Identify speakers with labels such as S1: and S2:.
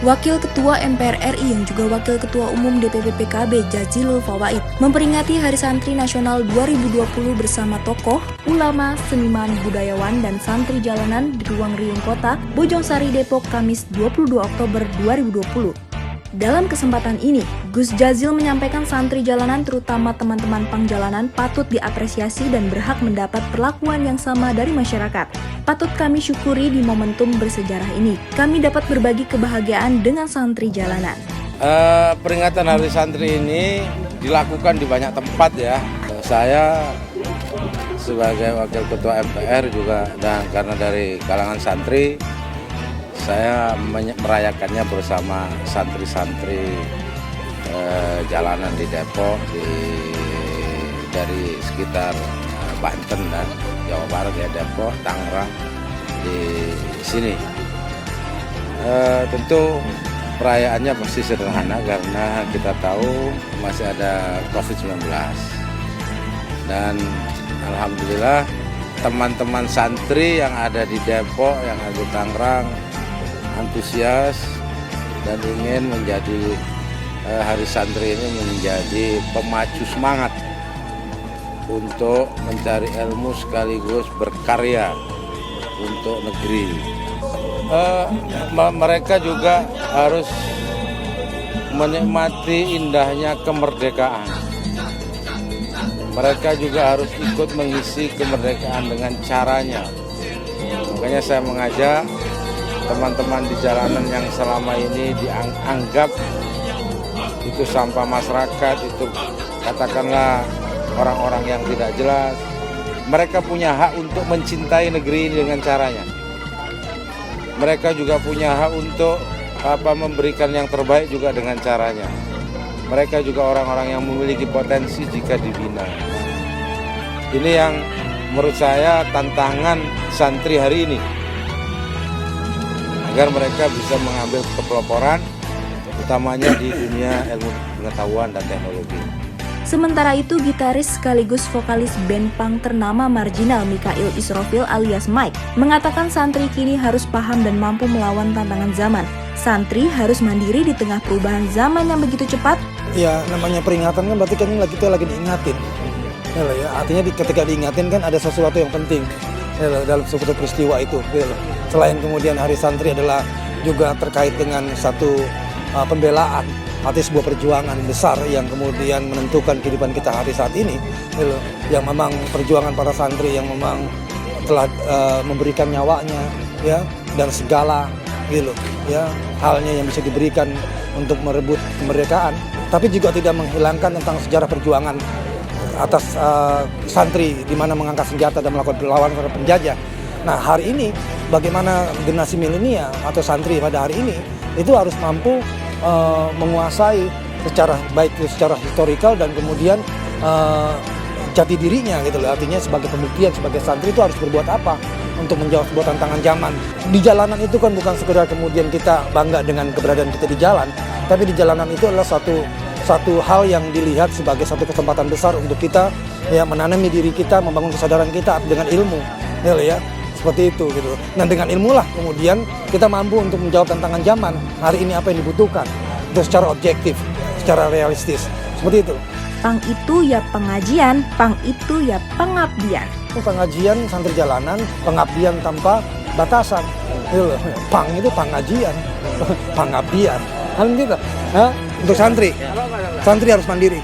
S1: Wakil Ketua MPR RI yang juga Wakil Ketua Umum DPP PKB Jazilul Fawaid memperingati Hari Santri Nasional 2020 bersama tokoh, ulama, seniman, budayawan, dan santri jalanan di Ruang Riung Kota, Bojongsari, Depok, Kamis 22 Oktober 2020. Dalam kesempatan ini, Gus Jazil menyampaikan santri jalanan terutama teman-teman pang jalanan patut diapresiasi dan berhak mendapat perlakuan yang sama dari masyarakat. Patut kami syukuri di momentum bersejarah ini. Kami dapat berbagi kebahagiaan dengan santri jalanan.
S2: Peringatan Hari Santri ini dilakukan di banyak tempat ya. Saya sebagai Wakil Ketua MPR juga dan karena dari kalangan santri, saya merayakannya bersama santri-santri jalanan di Depok, dari sekitar Banten dan Jawa Barat ya, Depok, Tangerang, di sini. Tentu perayaannya pasti sederhana karena kita tahu masih ada COVID-19. Dan alhamdulillah teman-teman santri yang ada di Depok, yang ada di Tangerang, antusias dan ingin menjadi Hari Santri ini menjadi pemacu semangat untuk mencari ilmu sekaligus berkarya untuk negeri. Mereka juga harus menikmati indahnya kemerdekaan. Mereka juga harus ikut mengisi kemerdekaan dengan caranya. Makanya saya mengajak teman-teman di jalanan yang selama ini dianggap itu sampah masyarakat, itu katakanlah orang-orang yang tidak jelas, mereka punya hak untuk mencintai negeri ini dengan caranya. Mereka juga punya hak untuk memberikan yang terbaik juga dengan caranya. Mereka juga orang-orang yang memiliki potensi jika dibina. Ini yang menurut saya tantangan santri hari ini, agar mereka bisa mengambil kepeloporan, utamanya di dunia ilmu pengetahuan dan teknologi.
S1: Sementara itu, gitaris sekaligus vokalis band punk ternama Marginal Mikhail Israfil alias Mike mengatakan santri kini harus paham dan mampu melawan tantangan zaman. Santri harus mandiri di tengah perubahan zaman yang begitu cepat.
S3: Ya, namanya peringatan kan berarti kan kita lagi diingatin. Ya, artinya ketika diingatin kan ada sesuatu yang penting dalam suatu peristiwa itu. Selain kemudian Hari Santri adalah juga terkait dengan satu pembelaan atas sebuah perjuangan besar yang kemudian menentukan kehidupan kita hari saat ini, yang memang perjuangan para santri yang memang telah memberikan nyawanya, ya, dan segala halnya yang bisa diberikan untuk merebut kemerdekaan, tapi juga tidak menghilangkan tentang sejarah perjuangan atas santri di mana mengangkat senjata dan melakukan perlawanan terhadap penjajah. Nah, hari ini bagaimana generasi milenial atau santri pada hari ini itu harus mampu menguasai secara historikal dan kemudian jati dirinya gitu loh. Artinya sebagai pembuktian sebagai santri itu harus berbuat apa untuk menjawab sebuah tantangan zaman. Di jalanan itu kan bukan sekedar kemudian kita bangga dengan keberadaan kita di jalan, tapi di jalanan itu adalah satu hal yang dilihat sebagai satu kesempatan besar untuk kita ya menanami diri kita, membangun kesadaran kita dengan ilmu, ya. Seperti itu gitu. Nah, dengan ilmu lah kemudian kita mampu untuk menjawab tantangan zaman. Hari ini apa yang dibutuhkan? Itu secara objektif, secara realistis. Seperti itu.
S1: Pang itu ya pengajian, pang itu ya pengabdian.
S3: Pengajian santri jalanan, pengabdian tanpa batasan. Pang itu pengajian, pengabdian. Hal gitu. Untuk santri harus mandiri.